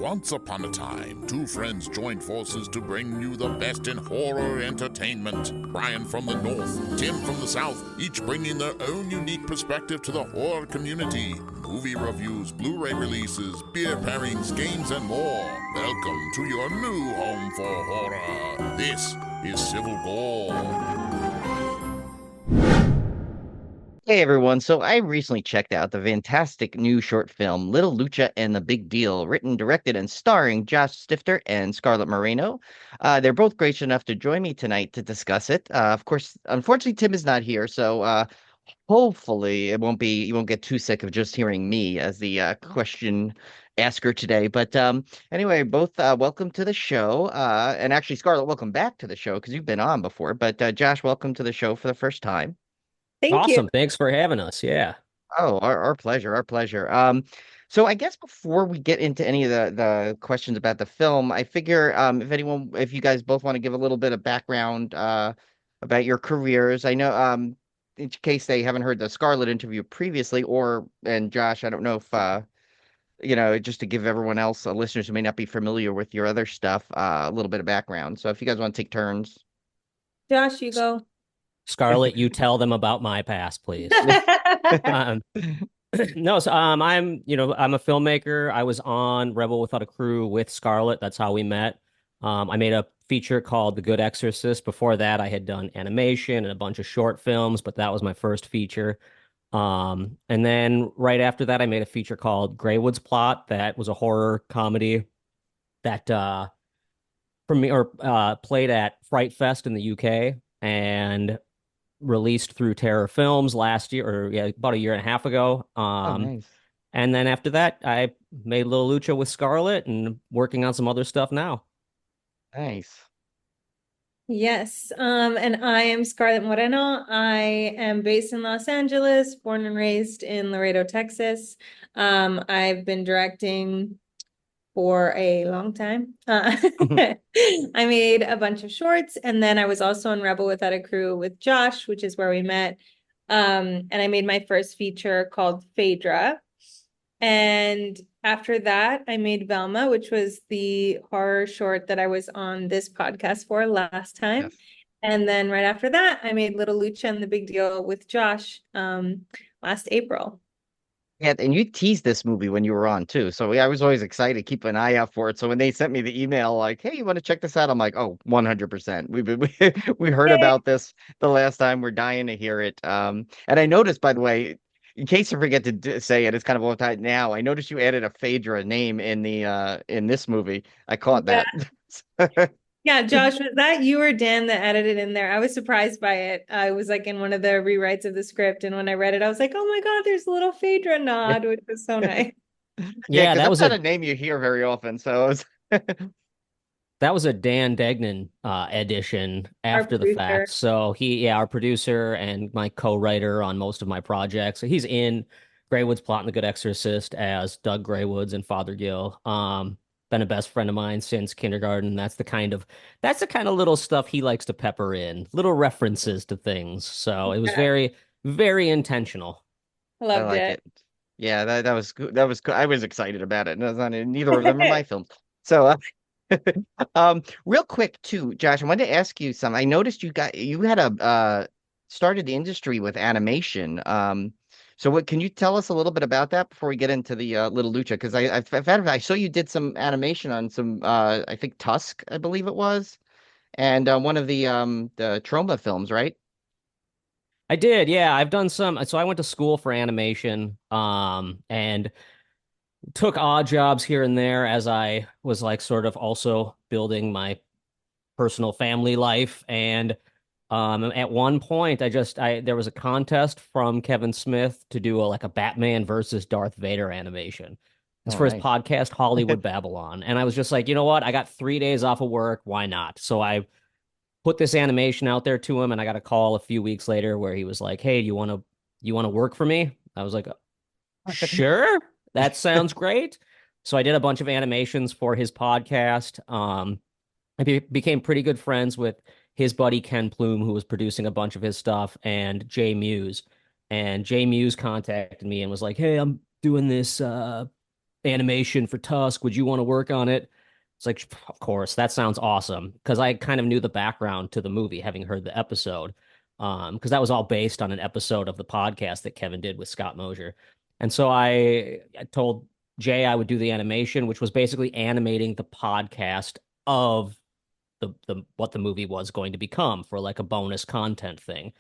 Once upon a time, two friends joined forces to bring you the best in horror entertainment. Brian from the north, Tim from the south, each bringing their own unique perspective to the horror community. Movie reviews, Blu-ray releases, beer pairings, games, and more. Welcome to your new home for horror. This is Civil Gore. Hey everyone, so I recently checked out the fantastic new short film Little Lucha and the Big Deal, written, directed, and starring Josh Stifter and Scarlet Moreno. They're both gracious enough to join me tonight to discuss it. Of course, unfortunately, Tim is not here, so hopefully you won't get too sick of just hearing me as the question asker today. But anyway, both welcome to the show. And actually, Scarlet, welcome back to the show because you've been on before. But Josh, welcome to the show for the first time. Thank you. Awesome. Thanks for having us. Yeah. Oh, our pleasure, our pleasure. So I guess before we get into any of the questions about the film, I figure if you guys both want to give a little bit of background about your careers. I know in case they haven't heard the Scarlet interview previously, and Josh, I don't know if just to give everyone else, listeners who may not be familiar with your other stuff, a little bit of background. So if you guys want to take turns. Josh, you go. Scarlett, you tell them about my past, please. Um, no, so I'm a filmmaker. I was on Rebel Without a Crew with Scarlett. That's how we met. I made a feature called The Good Exorcist. Before that, I had done animation and a bunch of short films, but that was my first feature. And then right after that, I made a feature called Greywood's Plot. That was a horror comedy that played at Fright Fest in the UK and released through Terror Films last year, or yeah, about a year and a half ago. Oh, nice. And then after that, I made Little Lucha with Scarlett and working on some other stuff now. Nice. Yes. And I am Scarlet Moreno. I am based in Los Angeles, born and raised in Laredo, Texas. I've been directing for a long time. I made a bunch of shorts, and then I was also on Rebel Without a Crew with Josh, which is where we met. And I made my first feature called Phaedra. And after that, I made Velma, which was the horror short that I was on this podcast for last time. Yes. And then right after that, I made Little Lucha and the Big Deal with Josh last April. Yeah, and you teased this movie when you were on too. So yeah, I was always excited, keep an eye out for it. So when they sent me the email like, "Hey, you want to check this out?" I'm like, "Oh, 100%. We heard Yay. about this the last time. We're dying to hear it." And I noticed, by the way, in case I forget to say it, it's kind of all tied now. I noticed you added a Phaedra name in the in this movie. I caught Yeah. that. Yeah, Josh, was that you or Dan that added it in there? I was surprised by it. I was like in one of the rewrites of the script, and when I read it, I was like, "Oh my God, there's a little Phaedra nod," which was so nice. Yeah, Yeah, because that that's was not a a name you hear very often. So that was a Dan Degnan edition Our after the producer. fact. So our producer and my co-writer on most of my projects. So he's in Greywood's Plot and The Good Exorcist as Doug Greywoods and Father Gill. Been a best friend of mine since kindergarten. That's the kind of little stuff he likes to pepper in, little references to things. So it was Yeah, very, very intentional. I I loved like it. it. Yeah, that was good. That was I was excited about it. And that's not, neither of them are my films. So real quick too, Josh, I wanted to ask you something. I noticed you had a started the industry with animation. So what can you tell us a little bit about that before we get into the Little Lucha? Because I saw you did some animation on some I think Tusk, I believe it was, and one of the Trauma films, right? I did, yeah. I've done some. So I went to school for animation, and took odd jobs here and there as I was like sort of also building my personal family life. And at one point, I there was a contest from Kevin Smith to do a Batman versus Darth Vader animation. It's Oh, for his nice. podcast Hollywood Babylon, and I was just like, you know what? I got 3 days off of work. Why not? So I put this animation out there to him, and I got a call a few weeks later where he was like, "Hey, do you want to work for me?" I was like, "Sure, that sounds great." So I did a bunch of animations for his podcast. I became pretty good friends with his buddy Ken Plume, who was producing a bunch of his stuff, and Jay Muse. And Jay Muse contacted me and was like, "Hey, I'm doing this animation for Tusk. Would you want to work on it? It's like, of course, that sounds awesome. Because I kind of knew the background to the movie, having heard the episode. Because that was all based on an episode of the podcast that Kevin did with Scott Mosier. And so I told Jay I would do the animation, which was basically animating the podcast of the what the movie was going to become for like a bonus content thing.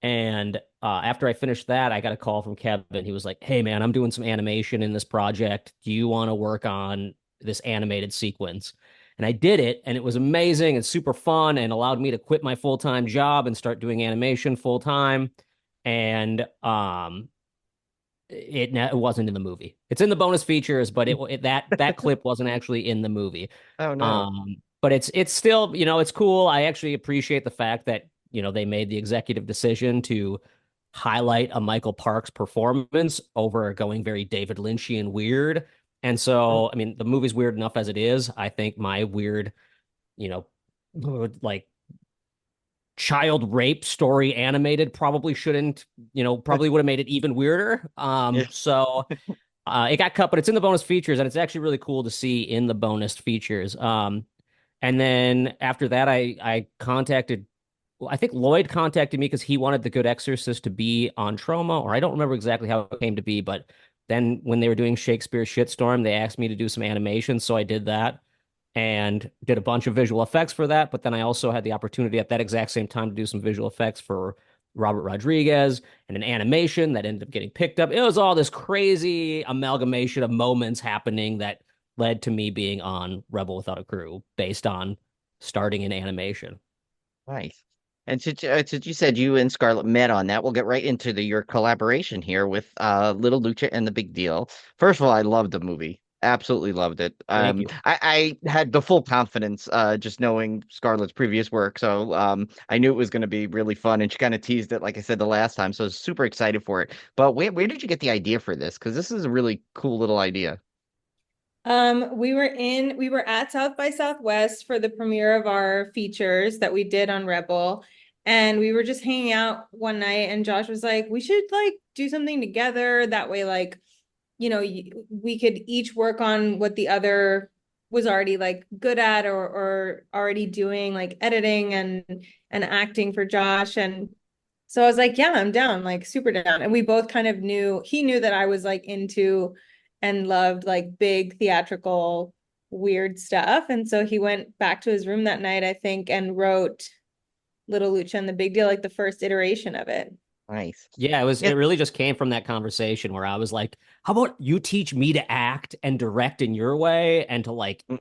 And after I finished that, I got a call from Kevin. He was like, "Hey, man, I'm doing some animation in this project. Do you want to work on this animated sequence?" And I did it, and it was amazing and super fun and allowed me to quit my full-time job and start doing animation full time. And it wasn't in the movie. It's in the bonus features, but that clip wasn't actually in the movie. Oh no. But it's still, it's cool. I actually appreciate the fact that, they made the executive decision to highlight a Michael Parks performance over going very David Lynchian weird. And so, I mean, the movie's weird enough as it is. I think my weird, you know, like child rape story animated probably shouldn't, probably would have made it even weirder. Yeah. So it got cut, but it's in the bonus features, and it's actually really cool to see in the bonus features. And then after that, I contacted, well, I think Lloyd contacted me because he wanted The Good Exorcist to be on Troma, or I don't remember exactly how it came to be, but then when they were doing Shakespeare Shitstorm, they asked me to do some animation, so I did that and did a bunch of visual effects for that. But then I also had the opportunity at that exact same time to do some visual effects for Robert Rodriguez and an animation that ended up getting picked up. It was all this crazy amalgamation of moments happening that led to me being on Rebel Without a Crew based on starting in animation. Nice. And since you said you and Scarlett met on that, we'll get right into your collaboration here with Little Lucha and the Big Deal. First of all, I loved the movie. Absolutely loved it. Thank you. I had the full confidence just knowing Scarlett's previous work. So I knew it was going to be really fun. And she kind of teased it, like I said, the last time. So I was super excited for it. But where did you get the idea for this? Because this is a really cool little idea. We were at South by Southwest for the premiere of our features that we did on Rebel. And we were just hanging out one night, and Josh was like, we should like do something together. That way, like, we could each work on what the other was already like good at or already doing, like editing and acting for Josh. And so I was like, yeah, I'm down, like super down. And we both kind of he knew that I was like into and loved like big theatrical weird stuff. And so he went back to his room that night, I think, and wrote Little Lucha and the Big Deal, like the first iteration of it. Nice. Yeah, Yeah. it really just came from that conversation where I was like, how about you teach me to act and direct in your way and to like, Mm.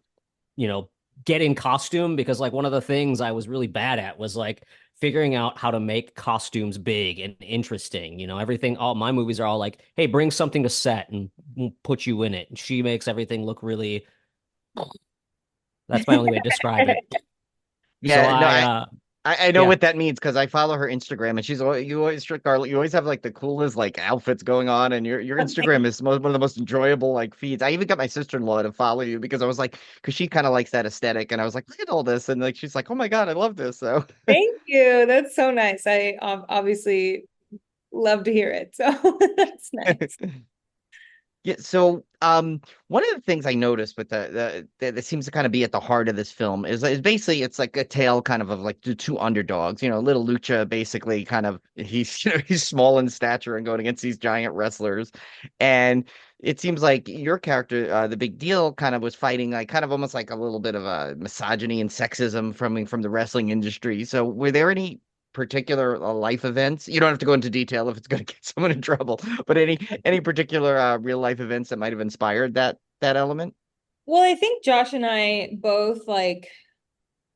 you know, get in costume? Because like one of the things I was really bad at was like figuring out how to make costumes big and interesting. Everything, all my movies are all like, hey, bring something to set and we'll put you in it. And she makes everything look really, that's my only way to describe it. So Yeah, no, I know yeah. what that means because I follow her Instagram and you always Scarlett, you always have like the coolest like outfits going on, and your Instagram is one of the most enjoyable like feeds. I even got my sister-in-law to follow you because I was like, because she kind of likes that aesthetic, and I was like, look at all this, and like she's like, oh my God, I love this. So Thank you. That's so nice. I obviously love to hear it. So that's nice. yeah, so one of the things I noticed with that seems to kind of be at the heart of this film is basically it's like a tale kind of like the two underdogs. Little Lucha basically kind of he's he's small in stature and going against these giant wrestlers, and it seems like your character, the Big Deal, kind of was fighting like kind of almost like a little bit of a misogyny and sexism from the wrestling industry. So were there any particular life events? You don't have to go into detail if it's going to get someone in trouble, but any particular real life events that might have inspired that element? Well, I think Josh and I both like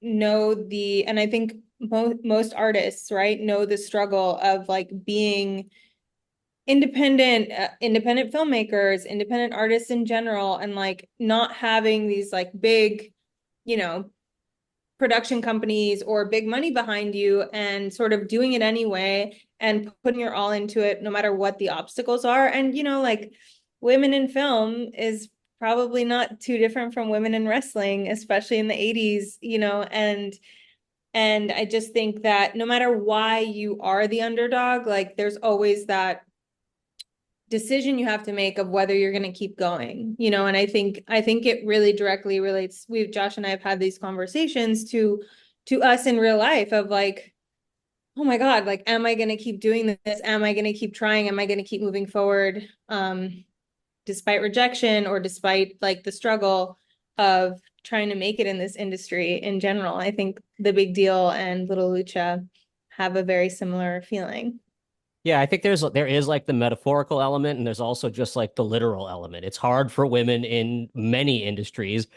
know and I think most artists, right, know the struggle of like being independent filmmakers, independent artists in general, and like not having these like big, you know, production companies or big money behind you, and sort of doing it anyway and putting your all into it no matter what the obstacles are. And like women in film is probably not too different from women in wrestling, especially in the 80s, and I just think that no matter why you are the underdog, like there's always that decision you have to make of whether you're going to keep going, you know. And I think it really directly relates. Josh and I have had these conversations to us in real life of like, oh my God, like, am I going to keep doing this? Am I going to keep trying? Am I going to keep moving forward? Despite rejection or despite like the struggle of trying to make it in this industry in general. I think The Big Deal and Little Lucha have a very similar feeling. Yeah, I think there is like the metaphorical element, and there's also just like the literal element. It's hard for women in many industries.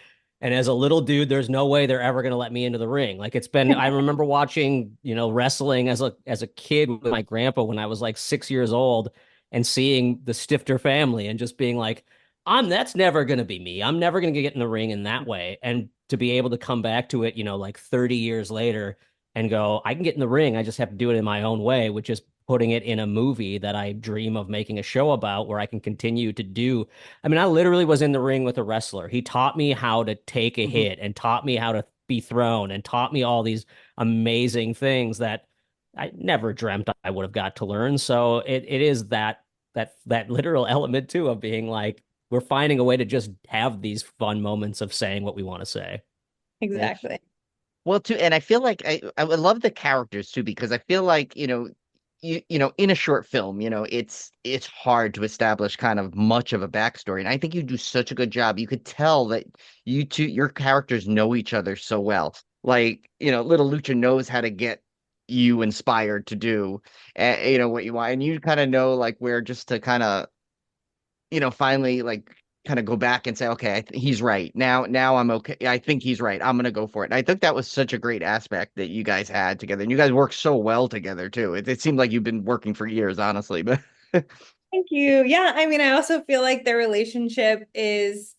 And as a little dude, there's no way they're ever gonna let me into the ring. Like it's been, I remember watching, wrestling as a kid with my grandpa when I was like 6 years old and seeing the Stifter family and just being like, that's never gonna be me. I'm never gonna get in the ring in that way. And to be able to come back to it, like 30 years later and go, I can get in the ring. I just have to do it in my own way, which is putting it in a movie that I dream of making a show about where I can continue to do. I mean, I literally was in the ring with a wrestler. He taught me how to take a hit and taught me how to be thrown and taught me all these amazing things that I never dreamt I would have got to learn. So it is that literal element too of being like, we're finding a way to just have these fun moments of saying what we want to say. Exactly. Well, too, and I feel like I would love the characters too, because I feel like, in a short film, it's hard to establish kind of much of a backstory. And I think you do such a good job. You could tell that your characters know each other so well. Like, Little Lucha knows how to get you inspired to do, what you want. And you kind of know like where just to kind of, finally like kind of go back and say, okay, he's right. Now I'm okay. I think he's right. I'm gonna go for it. And I think that was such a great aspect that you guys had together, and you guys work so well together too. It seemed like you've been working for years, honestly. But Thank you. Yeah, I mean, I also feel like their relationship is,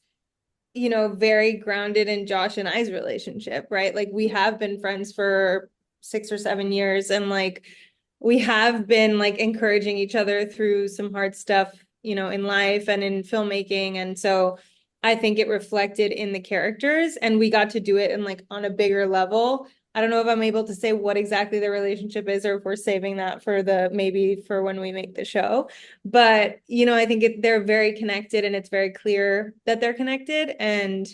very grounded in Josh and I's relationship, right? Like we have been friends for 6 or 7 years, and like we have been like encouraging each other through some hard stuff, in life and in filmmaking. And so I think it reflected in the characters, and we got to do it in like on a bigger level. I don't know if I'm able to say what exactly the relationship is, or if we're saving that for maybe for when we make the show. But, I think they're very connected, and it's very clear that they're connected. And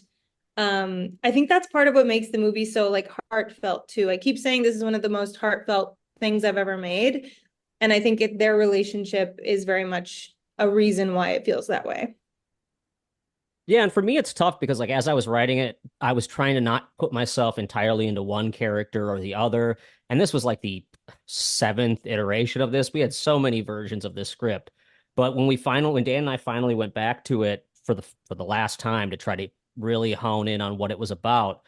I think that's part of what makes the movie so like heartfelt too. I keep saying this is one of the most heartfelt things I've ever made. And I think their relationship is very much a reason why it feels that way. Yeah, and for me it's tough because like as I was writing it, I was trying to not put myself entirely into one character or the other. And this was like the seventh iteration of this. We had so many versions of this script. But when Dan and I finally went back to it for the last time to try to really hone in on what it was about,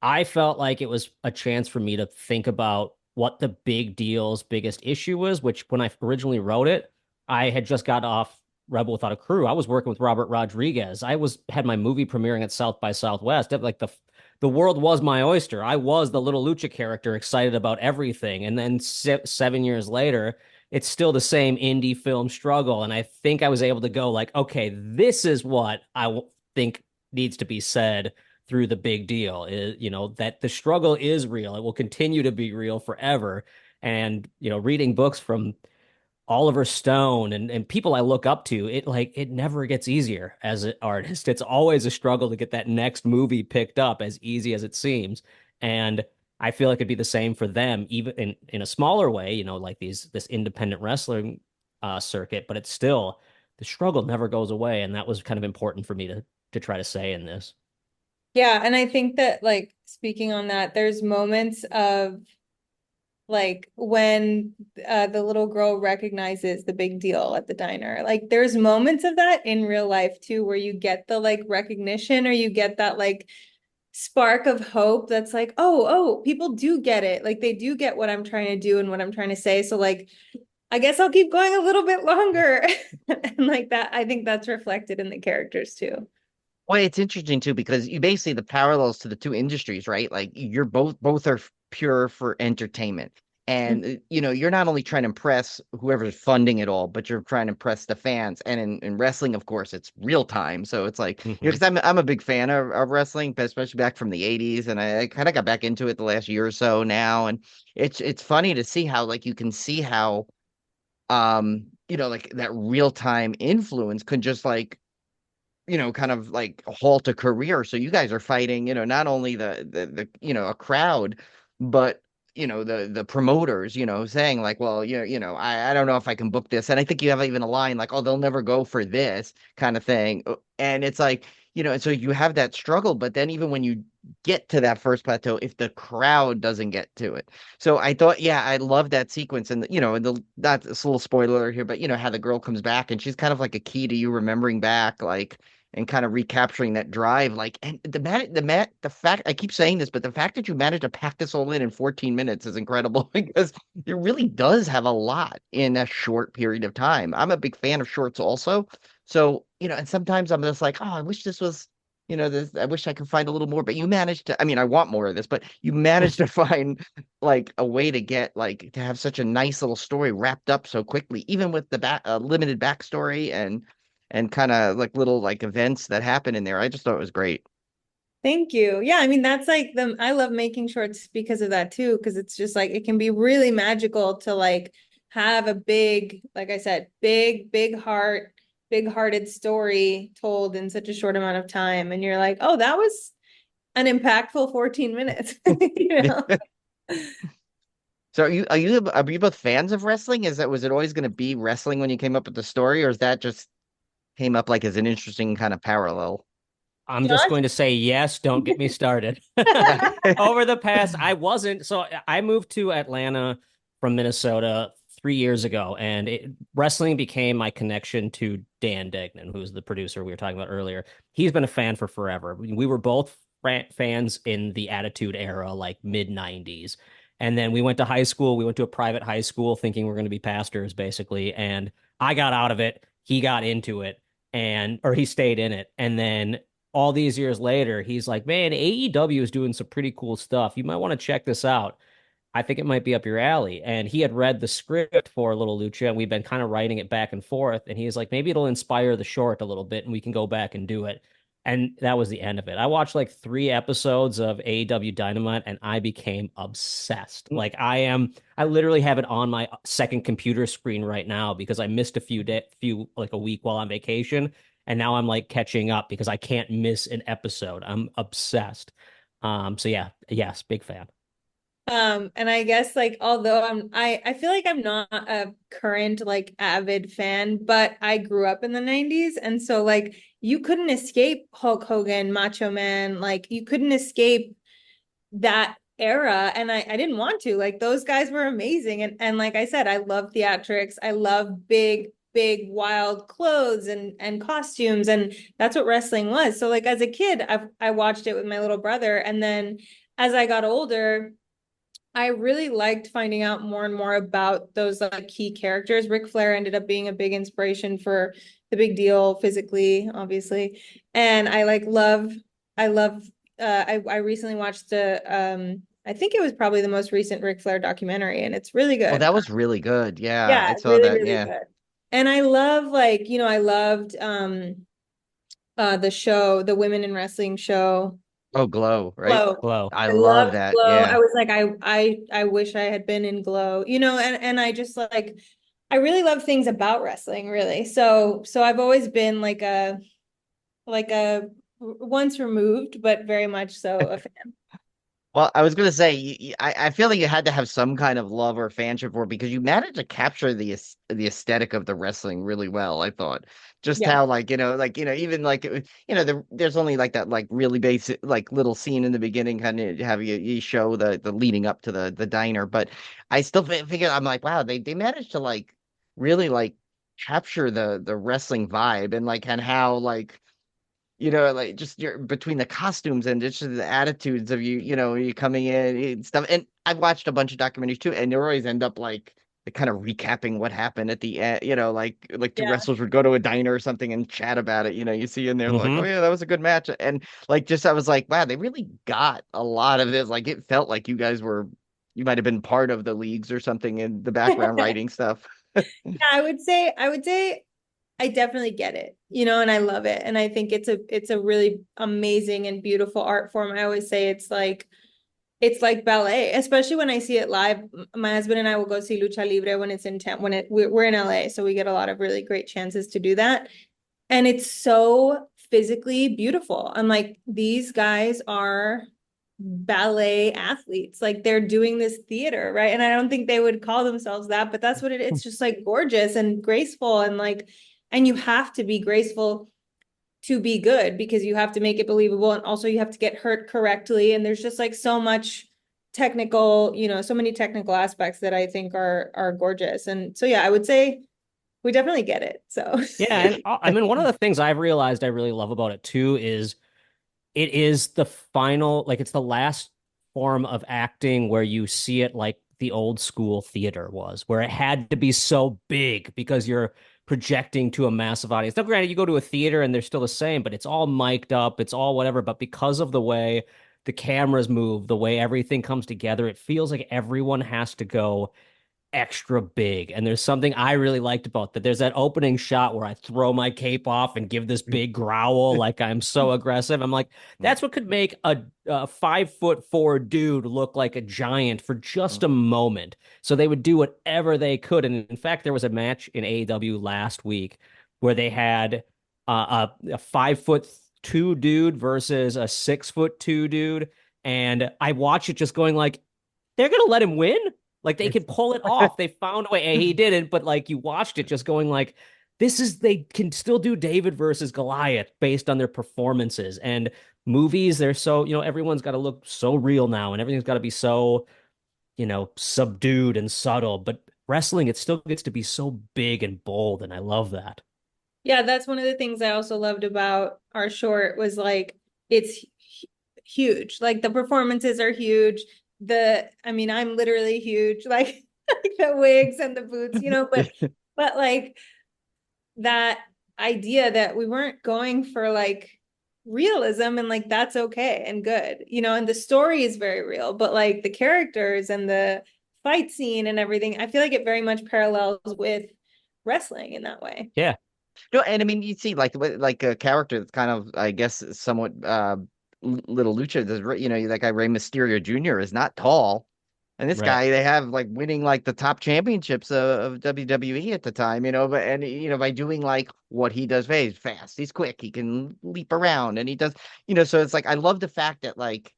I felt like it was a chance for me to think about what the big deal's biggest issue was, which when I originally wrote it, I had just got off Rebel Without a Crew. I was working with Robert Rodriguez. Had my movie premiering at South by Southwest. Like the world was my oyster. I was the little Lucha character, excited about everything. And then 7 years later, it's still the same indie film struggle. And I think I was able to go like, okay, this is what think needs to be said through The Big Deal. Is that the struggle is real. It will continue to be real forever. And reading books from Oliver Stone and people I look up to, it never gets easier as an artist. It's always a struggle to get that next movie picked up, as easy as it seems. And I feel like it'd be the same for them, even in a smaller way, like this independent wrestling circuit, but it's still, the struggle never goes away. And that was kind of important for me to try to say in this. Yeah, and I think that like speaking on that, there's moments of like when the little girl recognizes the big deal at the diner. Like there's moments of that in real life too, where you get the like recognition, or you get that like spark of hope that's like, oh, people do get it. Like they do get what I'm trying to do and what I'm trying to say. So like, I guess I'll keep going a little bit longer. And like that, I think that's reflected in the characters too. well, it's interesting too because you basically the parallels to the two industries, right? Like you're both are pure for entertainment. And you're not only trying to impress whoever's funding it all, but you're trying to impress the fans. And in wrestling, of course, it's real time. So it's like, because I'm a big fan of wrestling, but especially back from the 80s. And I kind of got back into it the last year or so now. And it's funny to see how like you can see how like that real-time influence could just like, kind of like halt a career. So you guys are fighting, not only a crowd, but the promoters, saying like, well, I don't know if I can book this. And I think you have even a line like, oh, they'll never go for this kind of thing. And it's like, and so you have that struggle, but then even when you get to that first plateau, if the crowd doesn't get to it. So I thought, yeah, I love that sequence. And that's a little spoiler here, but how the girl comes back and she's kind of like a key to you remembering back, like, and kind of recapturing that drive. Like, and the fact, I keep saying this, but the fact that you managed to pack this all in 14 minutes is incredible because it really does have a lot in a short period of time. I'm a big fan of shorts also. So, and sometimes I'm just like, oh, I wish this was, this, I wish I could find a little more, but you managed to, I mean, I want more of this, but you managed to find like a way to get like to have such a nice little story wrapped up so quickly, even with the limited backstory and kind of like little like events that happen in there. I just thought it was great. Thank you. Yeah, I mean, that's like I love making shorts because of that too, because it's just like it can be really magical to like have a big, like I said, big hearted story told in such a short amount of time. And you're like, oh, that was an impactful 14 minutes. So are you both fans of wrestling? Was it always going to be wrestling when you came up with the story, or is that just came up like as an interesting kind of parallel? I'm just Josh? going to say yes, don't get me started. Over the past, so I moved to Atlanta from Minnesota 3 years ago, and wrestling became my connection to Dan Degnan, who's the producer we were talking about earlier. He's been a fan for forever. We were both fans in the Attitude Era, like mid 90s. And then we went to high school. We went to a private high school thinking we're going to be pastors, basically. And I got out of it. He got into it, or he stayed in it. And then all these years later, he's like, man, AEW is doing some pretty cool stuff. You might want to check this out. I think it might be up your alley. And he had read the script for Little Lucha, and we've been kind of writing it back and forth. And he's like, maybe it'll inspire the short a little bit, and we can go back and do it. And that was the end of it. I watched like 3 episodes of AEW Dynamite, and I became obsessed. Like I literally have it on my second computer screen right now because I missed like a week while on vacation, and now I'm like catching up because I can't miss an episode. I'm obsessed. So yeah, yes, big fan. And I guess like although I feel like I'm not a current like avid fan, but I grew up in the 90s, and so like you couldn't escape Hulk Hogan, Macho Man, like you couldn't escape that era, and I didn't want to. Like those guys were amazing, and like I said, I love theatrics. I love big wild clothes and costumes, and that's what wrestling was. So like as a kid, I watched it with my little brother, and then as I got older, I really liked finding out more and more about those like key characters. Ric Flair ended up being a big inspiration for the Big Deal physically, obviously. And I love I recently watched I think it was probably the most recent Ric Flair documentary, and it's really Oh, good. that was really good. Yeah, I Yeah, saw really, that. really Yeah. good. And I love like, I loved the show, the women in wrestling show. Oh, Glow, right? Glow. Hello. I I love loved that. Glow. I Yeah. was like, I wish I had been in Glow, and I just like I really love things about wrestling, really. So I've always been like a once removed, but very much so a fan. Well, I was gonna say, I feel like you had to have some kind of love or fanship for it because you managed to capture the aesthetic of the wrestling really well. I thought just Yeah. how even like there's only like that like really basic like little scene in the beginning kind of have you show the leading up to the diner, but I still figure I'm like wow they managed to like really like capture the wrestling vibe and how like like just your between the costumes and just the attitudes of you coming in and stuff. And I've watched a bunch of documentaries too, and they always end up like kind of recapping what happened at the end. Like two Yeah. wrestlers would go to a diner or something and chat about it. You see in there like, oh Hmm. yeah, that was a good match. And like just I was like, wow, they really got a lot of this. Like it felt like you might have been part of the leagues or something in the background writing stuff. Yeah, I would say I definitely get it, and I love it. And I think it's a really amazing and beautiful art form. I always say it's like it's like ballet, especially when I see it live. My husband and I will go see Lucha Libre when it's in town, we're in LA, so we get a lot of really great chances to do that. And it's so physically beautiful. I'm like, these guys are ballet athletes. Like they're doing this theater, right? And I don't think they would call themselves that, but that's what it's just like gorgeous and graceful and like, and you have to be graceful to be good because you have to make it believable and also you have to get hurt correctly. And there's just like so much technical, so many technical aspects that I think are gorgeous. And so yeah, I would say we definitely get it. So Yeah, and I mean, one of the things I've realized I really love about it too is it is the final, like it's the last form of acting where you see it like the old school theater was, where it had to be so big because you're projecting to a massive audience. Now, granted, you go to a theater and they're still the same, but it's all mic'd up, it's all whatever. But because of the way the cameras move, the way everything comes together, it feels like everyone has to go extra big. And there's something I really liked about that. There's that opening shot where I throw my cape off and give this big growl like I'm so aggressive. I'm like, that's what could make a 5'4" dude look like a giant for just a moment. So they would do whatever they could. And in fact, there was a match in AEW last week where they had a 5'2" dude versus a 6'2" dude. And I watch it just going like, they're gonna let him win? Like they could pull it off. They found a way. And he didn't, but like you watched it just going like, they can still do David versus Goliath based on their performances. And movies, they're so, everyone's got to look so real now and everything's got to be so, subdued and subtle. But wrestling, it still gets to be so big and bold. And I love that. yeah, that's one of the things I also loved about our short was like, it's huge. Like the performances are huge. I mean, I'm literally huge, like the wigs and the boots, but like that idea that we weren't going for like realism and like that's okay and good, and the story is very real, but like the characters and the fight scene and everything, I feel like it very much parallels with wrestling in that way. Yeah. No, and I mean, you see, like a character that's kind of, I guess, somewhat little Lucha. That guy Rey Mysterio Jr. is not tall, and this Right. guy they have like winning like the top championships of WWE at the time. But by doing like what he does, he's fast, he's quick, he can leap around, and he does, So it's like I love the fact that like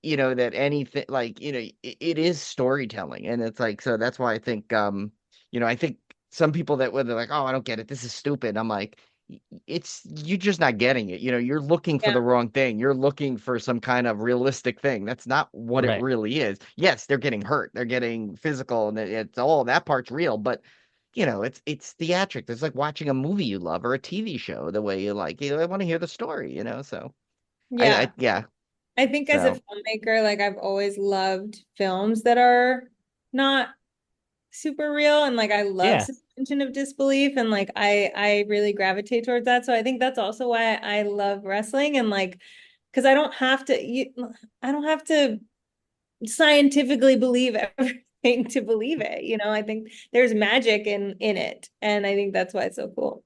that anything like it is storytelling, and it's like so that's why I think I think some people that they're like, oh, I don't get it, this is stupid. I'm like, it's you're just not getting it. You're looking for Yeah. the wrong thing. You're looking for some kind of realistic thing. That's not what it Right. really is. Yes, they're getting hurt, they're getting physical, and it's all that part's real, but it's theatric. It's like watching a movie you love or a TV show the way you like. I want to hear the story. So Yeah. yeah. I think as a So filmmaker, like I've always loved films that are not super real and like I love Yeah. suspension of disbelief and like I really gravitate towards that. So I think that's also why I love wrestling and like because I don't have to scientifically believe everything to believe it. I think there's magic in it. And I think that's why it's so cool.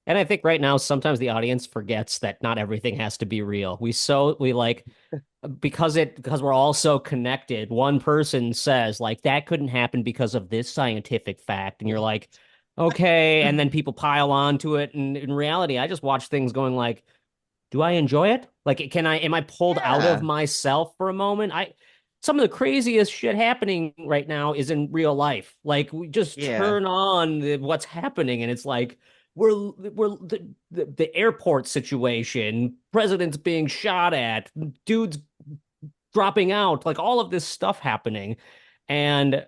And I think right now, sometimes the audience forgets that not everything has to be real. We like, because we're all so connected, one person says like that couldn't happen because of this scientific fact. And you're like, okay. And then people pile on to it. And in reality, I just watch things going like, do I enjoy it? Like, am I pulled out of yeah. myself for a moment? Some of the craziest shit happening right now is in real life. Like we just Yeah. turn on what's happening and it's like, we're the airport situation, presidents being shot at, dudes dropping out, like all of this stuff happening. And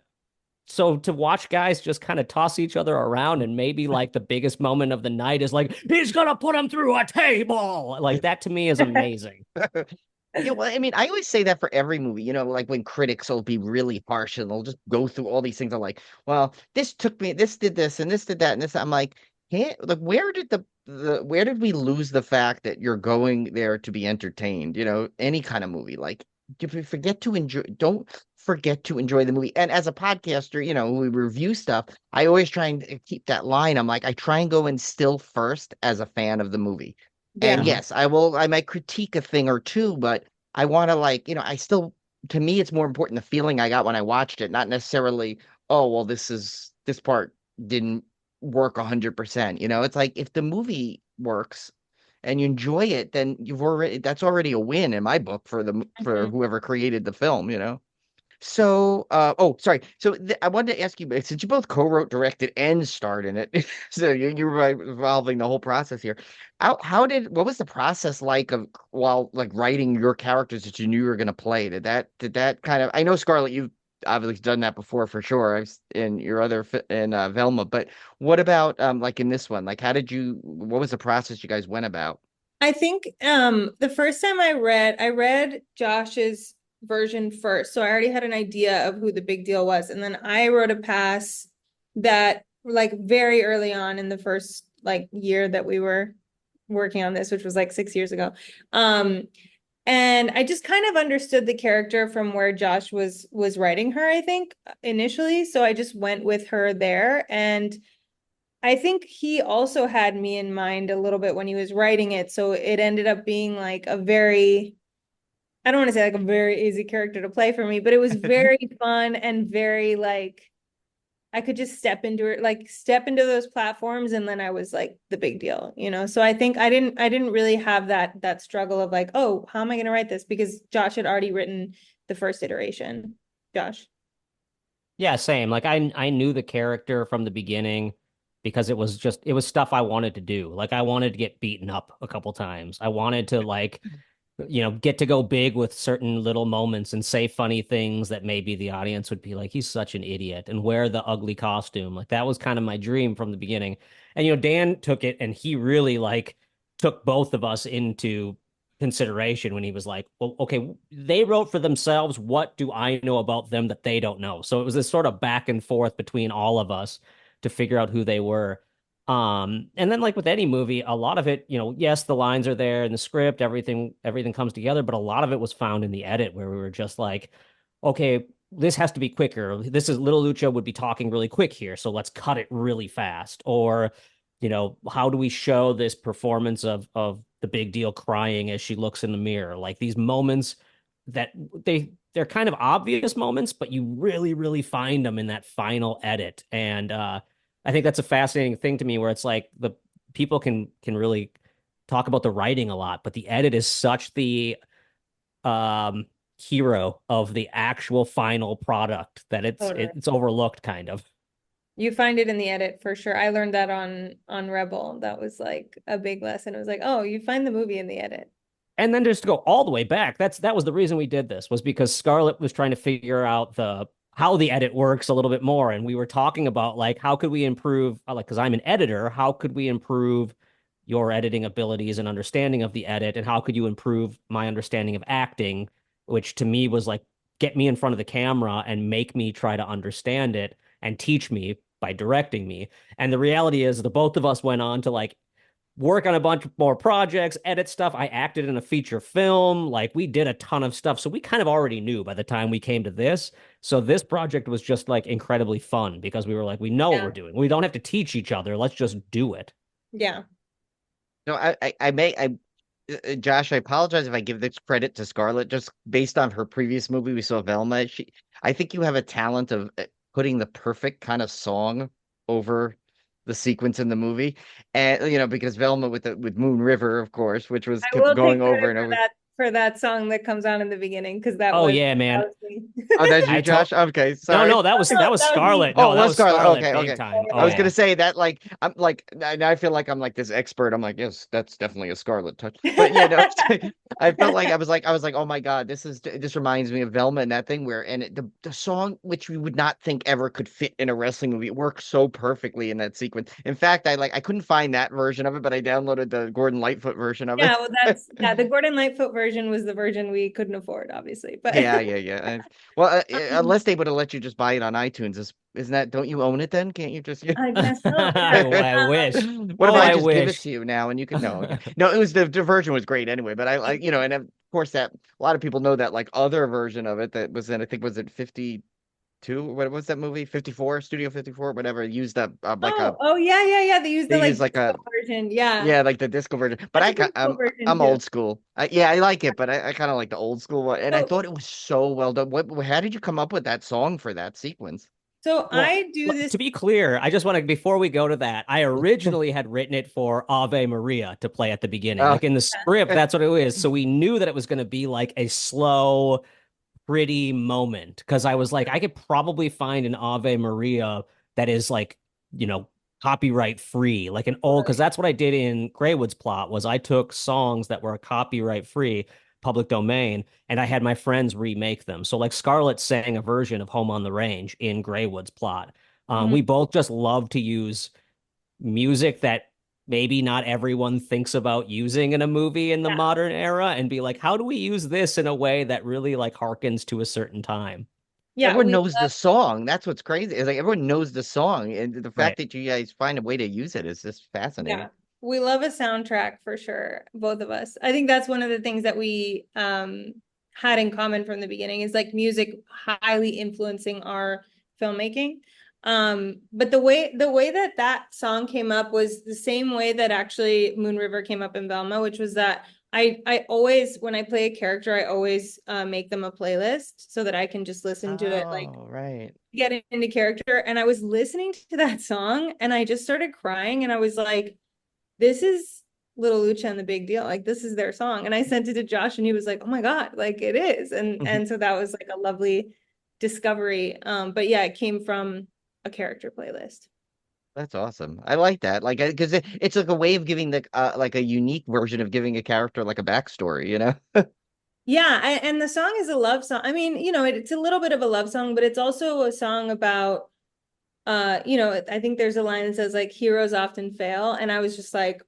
so to watch guys just kind of toss each other around and maybe like the biggest moment of the night is like, he's gonna put him through a table. Like that to me is amazing. Yeah, well, I mean, I always say that for every movie, like when critics will be really harsh and they'll just go through all these things. I'm like, well, this did this, and this did that, and this. I'm like, like, where did we lose the fact that you're going there to be entertained? Any kind of movie. Like, if you forget to enjoy, don't forget to enjoy the movie. And as a podcaster, we review stuff. I always try and keep that line. I'm like, I try and go in still first as a fan of the movie. And Yeah. yes, I might critique a thing or two, but I want to I still to me, it's more important the feeling I got when I watched it, not necessarily, oh, well, this part didn't work 100%. It's like if the movie works and you enjoy it, then that's already a win in my book for Mhm. whoever created the film. So, oh, sorry. So I wanted to ask you, since you both co-wrote, directed, and starred in it, so you were involving the whole process here. What was the process like of while like writing your characters that you knew you were going to play? Did that kind of? I know Scarlett, you've obviously done that before for sure. In your other in Velma, but what about like in this one? Like, What was the process you guys went about? I think the first time I read Josh's version first. So I already had an idea of who the big deal was. And then I wrote a pass that like very early on in the first like year that we were working on this, which was like 6 years ago. And I just kind of understood the character from where Josh was writing her, I think, initially. So I just went with her there. And I think he also had me in mind a little bit when he was writing it. So it ended up being like I don't want to say like a very easy character to play for me, but it was very fun and very like I could just step into it, like step into those platforms, and then I was like the big deal. So I think I didn't really have that struggle of like, oh, how am I going to write this? Because Josh had already written the first iteration. Josh. Yeah, same. Like I knew the character from the beginning because it was stuff I wanted to do. Like I wanted to get beaten up a couple times. I wanted to like get to go big with certain little moments and say funny things that maybe the audience would be like, he's such an idiot, and wear the ugly costume. Like that was kind of my dream from the beginning. And Dan took it and he really like took both of us into consideration when he was like, well, okay, they wrote for themselves. What do I know about them that they don't know? So it was this sort of back and forth between all of us to figure out who they were. And then like with any movie, a lot of it, yes, the lines are there in the script, everything comes together, but a lot of it was found in the edit where we were just like, okay, this has to be quicker. This is Little Lucha would be talking really quick here, so let's cut it really fast. Or, how do we show this performance of the big deal crying as she looks in the mirror? Like these moments that they're kind of obvious moments, but you really, really find them in that final edit. And I think that's a fascinating thing to me where it's like the people can really talk about the writing a lot, but the edit is such the um hero of the actual final product that Totally. it's overlooked kind of. You find it in the edit for sure. I learned that on Rebel. That was like a big lesson. It was like, oh, you find the movie in the edit. And then just to go all the way back, that was the reason we did this, was because Scarlett was trying to figure out the how the edit works a little bit more. And we were talking about like how could we improve, like, because I'm an editor, how could we improve your editing abilities and understanding of the edit? And how could you improve my understanding of acting, which to me was like get me in front of the camera and make me try to understand it and teach me by directing me. And the reality is the both of us went on to like work on a bunch more projects, edit stuff. I acted in a feature film. Like we did a ton of stuff. So we kind of already knew by the time we came to this. So this project was just like incredibly fun because we were like, we know what we're doing. We don't have to teach each other. Let's just do it. Yeah. No, Josh, I apologize if I give this credit to Scarlett, just based on her previous movie we saw, Velma. I think you have a talent of putting the perfect kind of song over the sequence in the movie, and because Velma with Moon River, of course, which was I will going take over credit and for over. that song that comes on in the beginning because Oh yeah, that man. was me. Oh, that's you, I told Josh. Okay, no, sorry. no, that was Me. Scarlett. Oh, No, it that was was Scarlett. Scarlett Okay, big okay. time. I Oh was gonna yeah. say that like I'm like now I feel like I'm like this expert. I'm like, yes, that's definitely a Scarlet touch. But yeah, no, I felt like I was like, oh my God, this reminds me of Velma and that thing the song which we would not think ever could fit in a wrestling movie. It works so perfectly in that sequence. In fact, I couldn't find that version of it, but I downloaded the Gordon Lightfoot version of Yeah, it. well, the Gordon Lightfoot version was the version we couldn't afford, obviously. But Yeah, yeah, yeah. Well, um, unless they would have let you just buy it on iTunes, isn't that? Don't you own it then? Can't you just? I guess so. Yeah. I wish. What if Oh, I I just give it wish. to you now and you can no? Okay. No, it was the version was great anyway. But I like and of course that a lot of people know that like other version of it that was in I think was it 50. two. What was that movie? 54, Studio 54, whatever. Used a Yeah. They used the they like use like a disco version. Yeah. yeah, like the disco version. But That's a pretty cool version I'm too. old school. Yeah, I like it, but I kind of like the old school one. And I So thought it was so well done. How did you come up with that song for that sequence? so Well, I do this. to be clear, I just want to, before we go to that, I originally had written it for Ave Maria to play at the beginning. Oh, Like in the script, that's what it is. So we knew that it was going to be like a slow, pretty moment. Because I was like, I could probably find an Ave Maria that is like, you know, copyright free, like an old, because that's what I did in Greywood's plot was I took songs that were copyright free, public domain, and I had my friends remake them. So like Scarlett sang a version of Home on the Range in Greywood's plot. Mhm. We both just love to use music that maybe not everyone thinks about using in a movie in the Yeah. modern era and be like, how do we use this in a way that really like harkens to a certain time? Yeah, everyone we knows the love song. That's what's crazy. It's like everyone knows the song, and the Right. fact that you guys find a way to use it is just fascinating. yeah. We love a soundtrack for sure, both of us. I think that's one of the things that we had in common from the beginning is like music highly influencing our filmmaking. But the way that that song came up was the same way that actually Moon River came up in Velma, which was that I always when I play a character, I always make them a playlist so that I can just listen to it like Oh, right. get into character. And I was listening to that song and I just started crying and I was like, this is Little Lucha and the Big Deal. Like this is their song. And I sent it to Josh and he was like, oh my God, like it is. And so that was like a lovely discovery. But yeah, it came from a character playlist. That's awesome. I like that. Like, because it's like a way of giving the like a unique version of giving a character like a backstory, you know? Yeah, and the song is a love song. I mean, it's a little bit of a love song, but it's also a song about I think there's a line that says like heroes often fail, and I was just like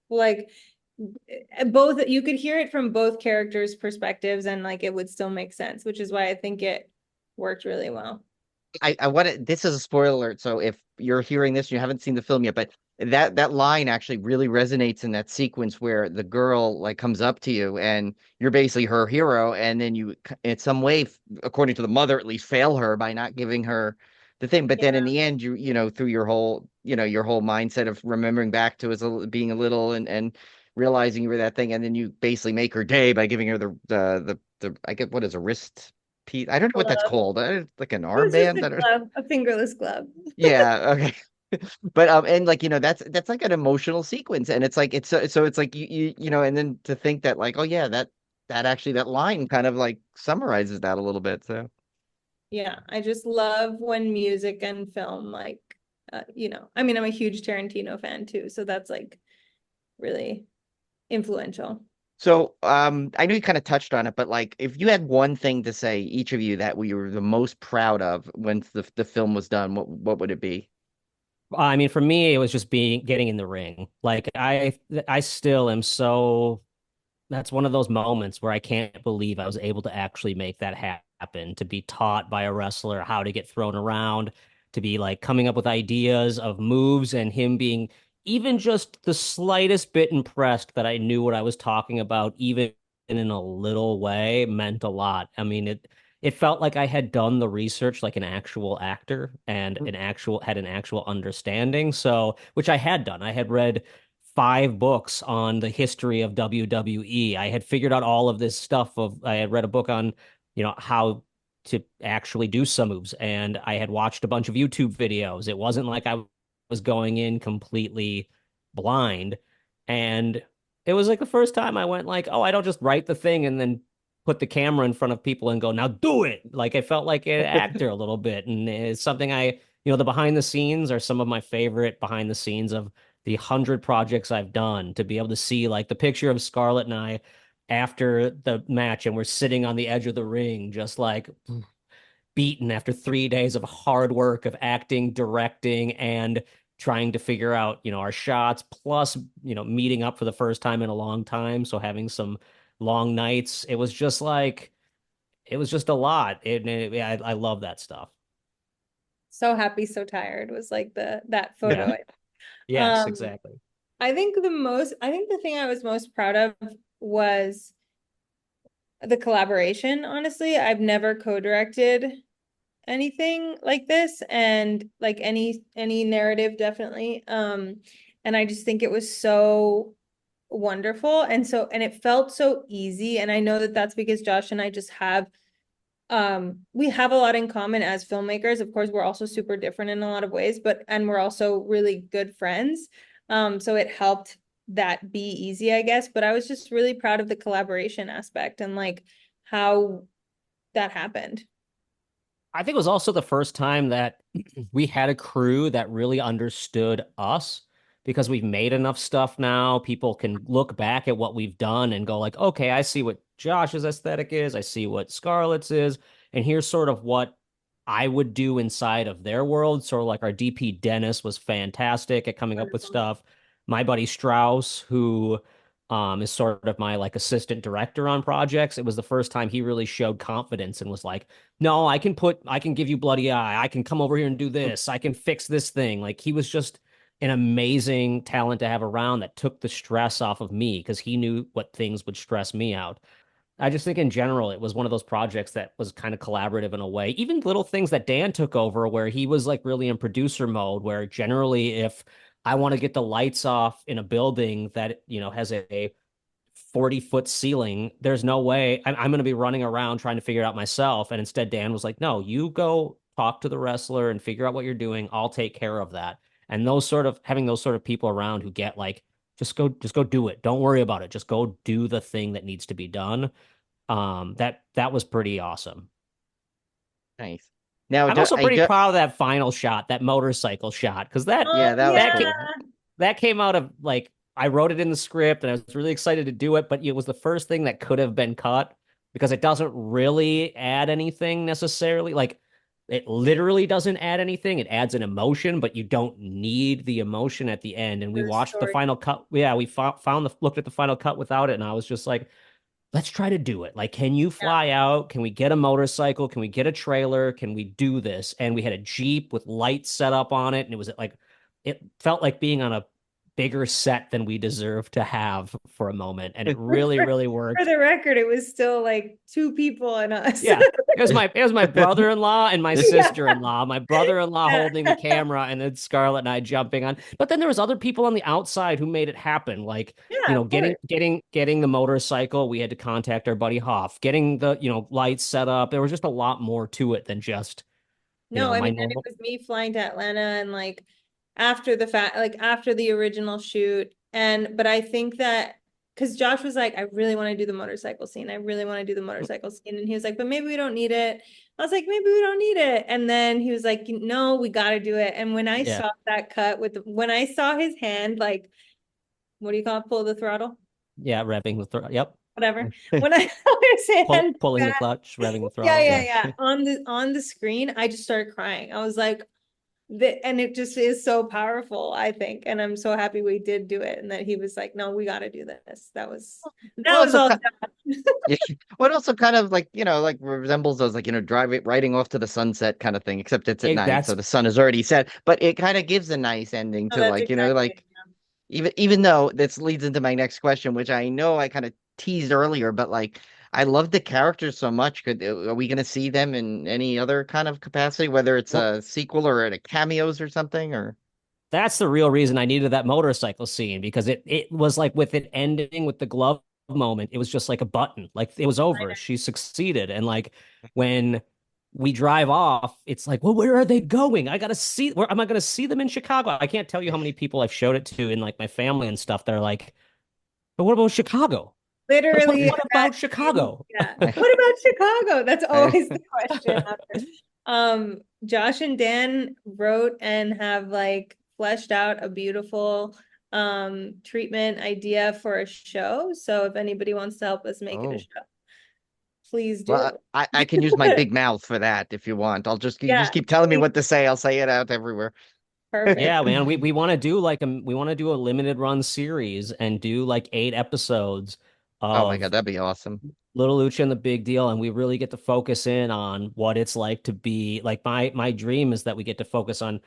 both you could hear it from both characters' perspectives, and like it would still make sense, which is why I think it worked really well. I want to. This is a spoiler alert, so if you're hearing this and you haven't seen the film yet, but that line actually really resonates in that sequence where the girl like comes up to you and you're basically her hero, and then you in some way, according to the mother at least, fail her by not giving her the thing. But then in Yeah. the end, through your whole mindset of remembering back to being a little and realizing you were that thing, and then you basically make her day by giving her the I get what is a wrist piece. I don't know what that's Glove. called. Like an It was just armband. a I don't. glove, a fingerless glove. Yeah. Okay. But and like that's like an emotional sequence, and it's like so it's like and then to think that like oh yeah that actually that line kind of like summarizes that a little bit. So Yeah, I just love when music and film like I mean I'm a huge Tarantino fan too, so that's like really influential. I know you kind of touched on it, but like if you had one thing to say, each of you that we were the most proud of when the film was done, what would it be? I mean, for me, it was just getting in the ring. Like I still am so that's one of those moments where I can't believe I was able to actually make that happen, to be taught by a wrestler how to get thrown around, to be like coming up with ideas of moves and him being even just the slightest bit impressed that I knew what I was talking about, even in a little way, meant a lot. I mean, it felt like I had done the research like an actual actor and had an actual understanding. So, which I had done. I had read 5 books on the history of WWE. I had figured out all of this stuff I had read a book on, how to actually do some moves, and I had watched a bunch of YouTube videos. It wasn't like I was going in completely blind. And it was like the first time I went like, oh, I don't just write the thing and then put the camera in front of people and go, now do it. Like I felt like an actor a little bit. And it's something the behind the scenes are some of my favorite behind the scenes of the 100 projects I've done, to be able to see like the picture of Scarlett and I after the match, and we're sitting on the edge of the ring, just like beaten after 3 days of hard work of acting, directing, and trying to figure out, our shots, plus, meeting up for the first time in a long time. So having some long nights, it was just a lot. I love that stuff. So happy, so tired was like that Yeah. photo. Yes, Um, exactly. I think the thing I was most proud of was the collaboration, honestly. I've never co-directed anything like this, and like any narrative, definitely. And I just think it was so wonderful, and it felt so easy. And I know that that's because Josh and I just have we have a lot in common as filmmakers. Of course, we're also super different in a lot of ways, and we're also really good friends. So it helped that be easy, I guess. But I was just really proud of the collaboration aspect and like how that happened. I think it was also the first time that we had a crew that really understood us because we've made enough stuff now. People can look back at what we've done and go like, okay, I see what Josh's aesthetic is. I see what Scarlett's is. And here's sort of what I would do inside of their world. Sort of like our DP Dennis was fantastic at coming up with stuff. My buddy Strauss, who is sort of my like assistant director on projects. It was the first time he really showed confidence and was like, no, I can give you bloody eye. I can come over here and do this. I can fix this thing. Like he was just an amazing talent to have around that took the stress off of me because he knew what things would stress me out. I just think in general, it was one of those projects that was kind of collaborative in a way. Even little things that Dan took over where he was like really in producer mode, where generally if I want to get the lights off in a building that, has a 40-foot ceiling, there's no way I'm going to be running around trying to figure it out myself. And instead, Dan was like, no, you go talk to the wrestler and figure out what you're doing. I'll take care of that. And having those sort of people around who get like, just go do it. Don't worry about it. Just go do the thing that needs to be done. That was pretty awesome. Nice. Now, I'm also pretty proud of that final shot, that motorcycle shot, because that that came out of like I wrote it in the script and I was really excited to do it, but it was the first thing that could have been cut because it doesn't really add anything necessarily. Like it literally doesn't add anything. It adds an emotion, but you don't need the emotion at the end. And we watched the final cut. Yeah, we looked at the final cut without it, and I was just like, let's try to do it. Like, can you fly out? Can we get a motorcycle? Can we get a trailer? Can we do this? And we had a Jeep with lights set up on it. And it felt like being on a bigger set than we deserve to have for a moment. And it really, really worked. For the record, it was still like two people and us. Yeah. It was my brother-in-law and my sister-in-law. My brother-in-law holding the camera and then Scarlett and I jumping on. But then there was other people on the outside who made it happen. Like, getting the motorcycle, we had to contact our buddy Hoff. Getting the, lights set up. There was just a lot more to it than just No, I mean, and it was me flying to Atlanta and like after the fact, like after the original shoot. But I think that because Josh was like, I really want to do the motorcycle scene. I really want to do the motorcycle scene. And he was like, but maybe we don't need it. I was like, maybe we don't need it. And then he was like, no, we got to do it. And when I saw that cut when I saw his hand, like, what do you call it? Pull the throttle? Yeah, revving the throttle. Yep. Whatever. When I saw his hand pulling the clutch, revving the throttle. Yeah. On the screen, I just started crying. I was like, and it just is so powerful, I think. And I'm so happy we did do it. And that he was like, no, we got to do this. That was all. What also kind of like, like resembles those, like, riding off to the sunset kind of thing, except it's at night. So the sun is already set, but it kind of gives a nice ending to like, even though this leads into my next question, which I know I kind of teased earlier, but like, I love the characters so much. Are we going to see them in any other kind of capacity, whether it's a sequel or a cameos or something? Or that's the real reason I needed that motorcycle scene, because it was like with it ending with the glove moment, it was just like a button, like it was over. She succeeded, and like when we drive off, it's like, well, where are they going? I gotta see. Where am I gonna see them in Chicago? I can't tell you how many people I've showed it to in like my family and stuff. They're like, but what about Chicago? Literally, what about Chicago? Yeah. What about Chicago? That's always the question. Josh and Dan wrote and have like fleshed out a beautiful treatment idea for a show. So if anybody wants to help us make it a show, please do. Well, I can use my big mouth for that if you want. I'll just keep telling me what to say. I'll say it out everywhere. Perfect. Yeah, man. We want to do a limited run series and do like 8 episodes. Oh my God, that'd be awesome. Little Lucha and the Big Deal, and we really get to focus in on what it's like to be like my dream is that we get to focus on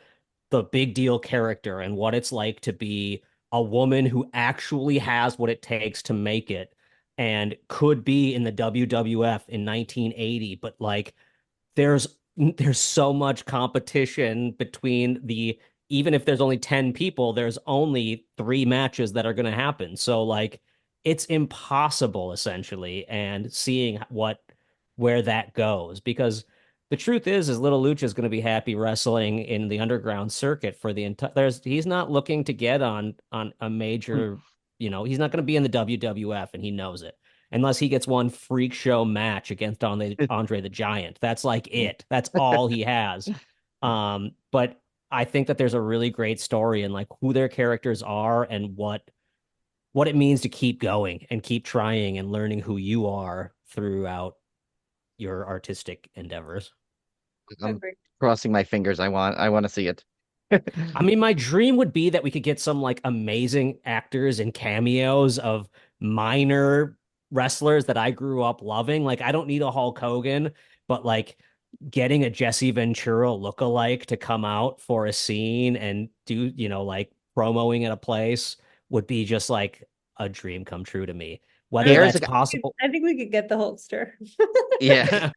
the Big Deal character and what it's like to be a woman who actually has what it takes to make it and could be in the WWF in 1980, but like there's there's so much competition between even if there's only 10 people, there's only 3 matches that are going to happen. So like it's impossible essentially, and seeing where that goes, because the truth is Little Lucha is going to be happy wrestling in the underground circuit for the entire he's not looking to get on a major, he's not going to be in the WWF, and he knows it, unless he gets one freak show match against Andre the Giant. That's like it. That's all he has. But I think that there's a really great story in like who their characters are and what it means to keep going and keep trying and learning who you are throughout your artistic endeavors. I'm crossing my fingers. I want to see it. I mean, my dream would be that we could get some like amazing actors and cameos of minor wrestlers that I grew up loving. Like, I don't need a Hulk Hogan, but like getting a Jesse Ventura lookalike to come out for a scene and do, like promoing at a place would be just like a dream come true to me. Whether There's that's possible. I think we could get the Hulkster. Yeah.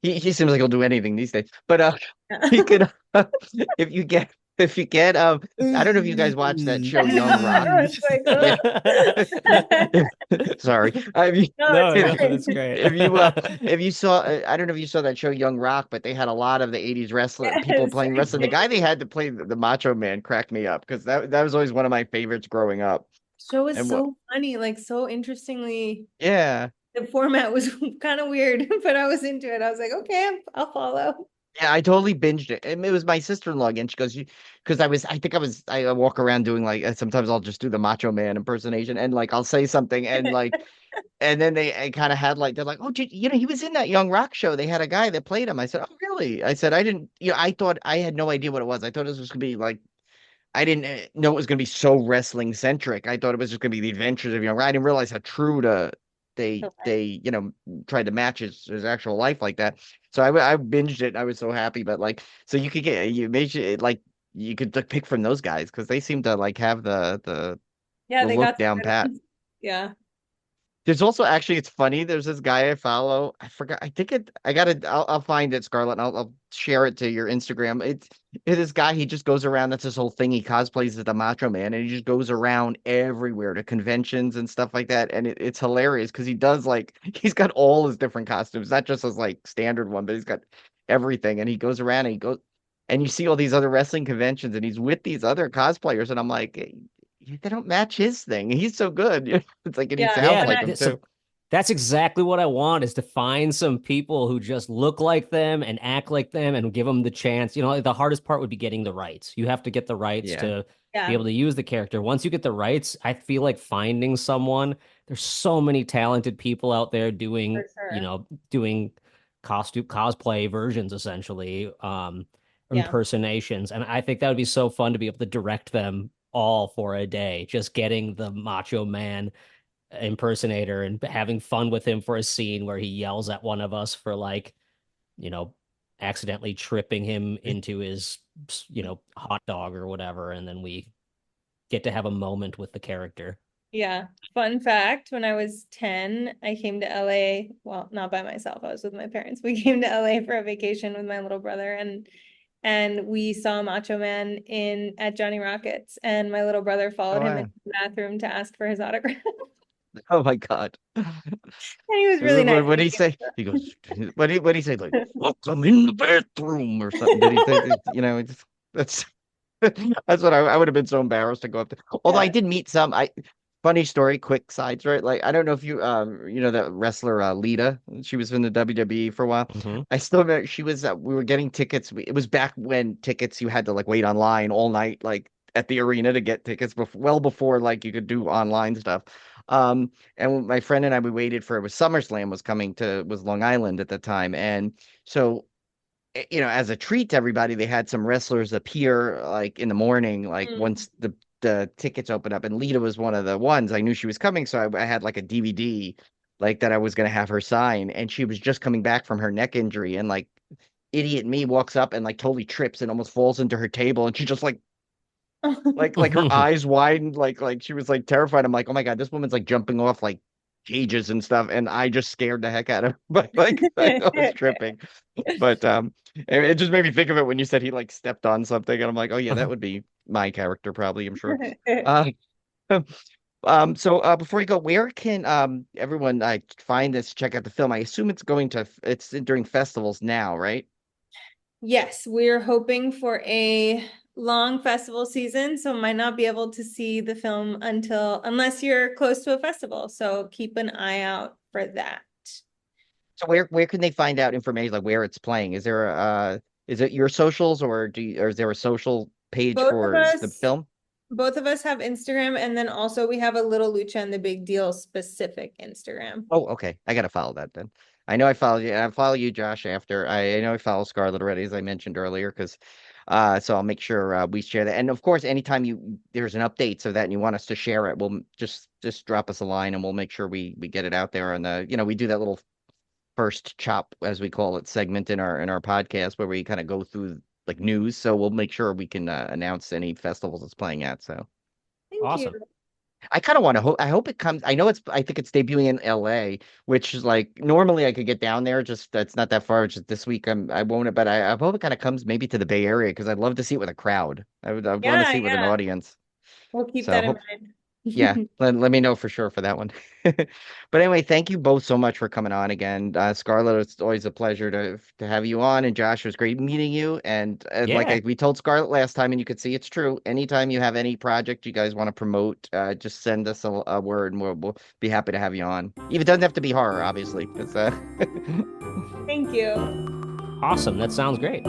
He seems like he'll do anything these days. But he could if you get I don't know if you guys watched that show Young Rock. Sorry. No, that's great. If you saw I don't know if you saw that show Young Rock, but they had a lot of the 80s people playing wrestling. The guy they had to play the Macho Man cracked me up, because that was always one of my favorites growing up. Show was so funny, like so interestingly. Yeah. The format was kind of weird, but I was into it. I was like, okay, I'll follow. Yeah, I totally binged it. And it was my sister-in-law again. She goes, because I walk around doing like, sometimes I'll just do the Macho Man impersonation, and like I'll say something, and like, and then they kind of had like, they're like, oh, he was in that Young Rock show. They had a guy that played him. I said, oh, really? I said, I didn't, I thought, I had no idea what it was. I thought it was just gonna be like, I didn't know it was gonna be so wrestling centric. I thought it was just gonna be the adventures of Young Rock. I didn't realize how true to they tried to match his actual life like that. So I binged it. I was so happy. But like, so you could made sure like you could pick from those guys, because they seem to like have the they look got down pat. Yeah. There's also, actually, it's funny. There's this guy I follow. I forgot. I think I'll find it, Scarlett, and I'll share it to your Instagram. It's this guy. He just goes around. That's his whole thing. He cosplays as the Macho Man, and he just goes around everywhere to conventions and stuff like that. And it's hilarious, because he does like, he's got all his different costumes, not just his like standard one, but he's got everything. And he goes around and you see all these other wrestling conventions, and he's with these other cosplayers, and I'm like, they don't match his thing. He's so good. It's like, and he sounds like him too. That's exactly what I want, is to find some people who just look like them and act like them and give them the chance. The hardest part would be getting the rights. You have to get the rights to be able to use the character. Once you get the rights, I feel like finding someone, there's so many talented people out there doing, doing cosplay versions, essentially, impersonations. And I think that would be so fun to be able to direct them all for a day, just getting the Macho Man impersonator and having fun with him for a scene where he yells at one of us for like, accidentally tripping him into his, hot dog or whatever. And then we get to have a moment with the character. Yeah. Fun fact, when I was 10, I came to LA. Well, not by myself. I was with my parents. We came to LA for a vacation with my little brother, and we saw Macho Man at Johnny Rockets, and my little brother followed him into the bathroom to ask for his autograph. Oh my God. And he was really nice. What did he say? He goes, what did he say? Like, welcome in the bathroom or something. Did he say, that's what I would have been so embarrassed to go up there. Although I did meet some, funny story, quick sides, right? Like, I don't know if you that wrestler Lita. She was in the WWE for a while. Mm-hmm. I still remember she was. We were getting tickets. It was back when tickets you had to like wait online all night, like at the arena, to get tickets well before like you could do online stuff. And my friend and I, we waited for, it was SummerSlam was Long Island at the time, and so as a treat to everybody, they had some wrestlers appear like in the morning, like once the tickets open up, and Lita was one of the ones. I knew she was coming, so I had like a DVD like that I was going to have her sign, and she was just coming back from her neck injury, and like idiot me walks up and like totally trips and almost falls into her table, and she just like her eyes widened, like she was like terrified. I'm like, oh my God, this woman's like jumping off like cages and stuff, and I just scared the heck out of him. But like I was tripping. But it just made me think of it when you said he like stepped on something, and I'm like, oh yeah, that would be my character probably, I'm sure. Uh, so before you go, where can everyone find this, check out the film? I assume it's during festivals now, right? Yes, we're hoping for a long festival season, so might not be able to see the film unless you're close to a festival. So keep an eye out for that. So where can they find out information like where it's playing? Is it your socials or is there a social page Both of for the us, film? both of us have Instagram, and then also we have a Little Lucha and the Big Deal specific Instagram. Oh, okay. I gotta follow that then. I know I follow you. I follow you, Josh, after. I know I follow Scarlett already, as I mentioned earlier, because so I'll make sure we share that. And of course, anytime there's an update so that and you want us to share it, we'll just drop us a line and we'll make sure we get it out there on we do that little first chop, as we call it, segment in our podcast where we kind of go through like news. So we'll make sure we can announce any festivals it's playing at. So Thank you. Awesome. I kind of want to hope. I hope it comes. I think it's debuting in LA, which is like normally I could get down there. Just that's not that far. Just this week I won't. But I hope it kind of comes maybe to the Bay Area because I'd love to see it with a crowd. I'd want to Yeah, see it with an yeah. audience. We'll keep So that in hope. mind. Yeah, let me know for sure for that one. But anyway, thank you both so much for coming on again. Scarlett, it's always a pleasure to have you on, and Josh, it was great meeting you. And Yeah. we told Scarlett last time, and you could see it's true. Anytime you have any project you guys want to promote, just send us a word, and we'll be happy to have you on. Even it doesn't have to be horror, obviously, 'cause, Thank you. Awesome. That sounds great.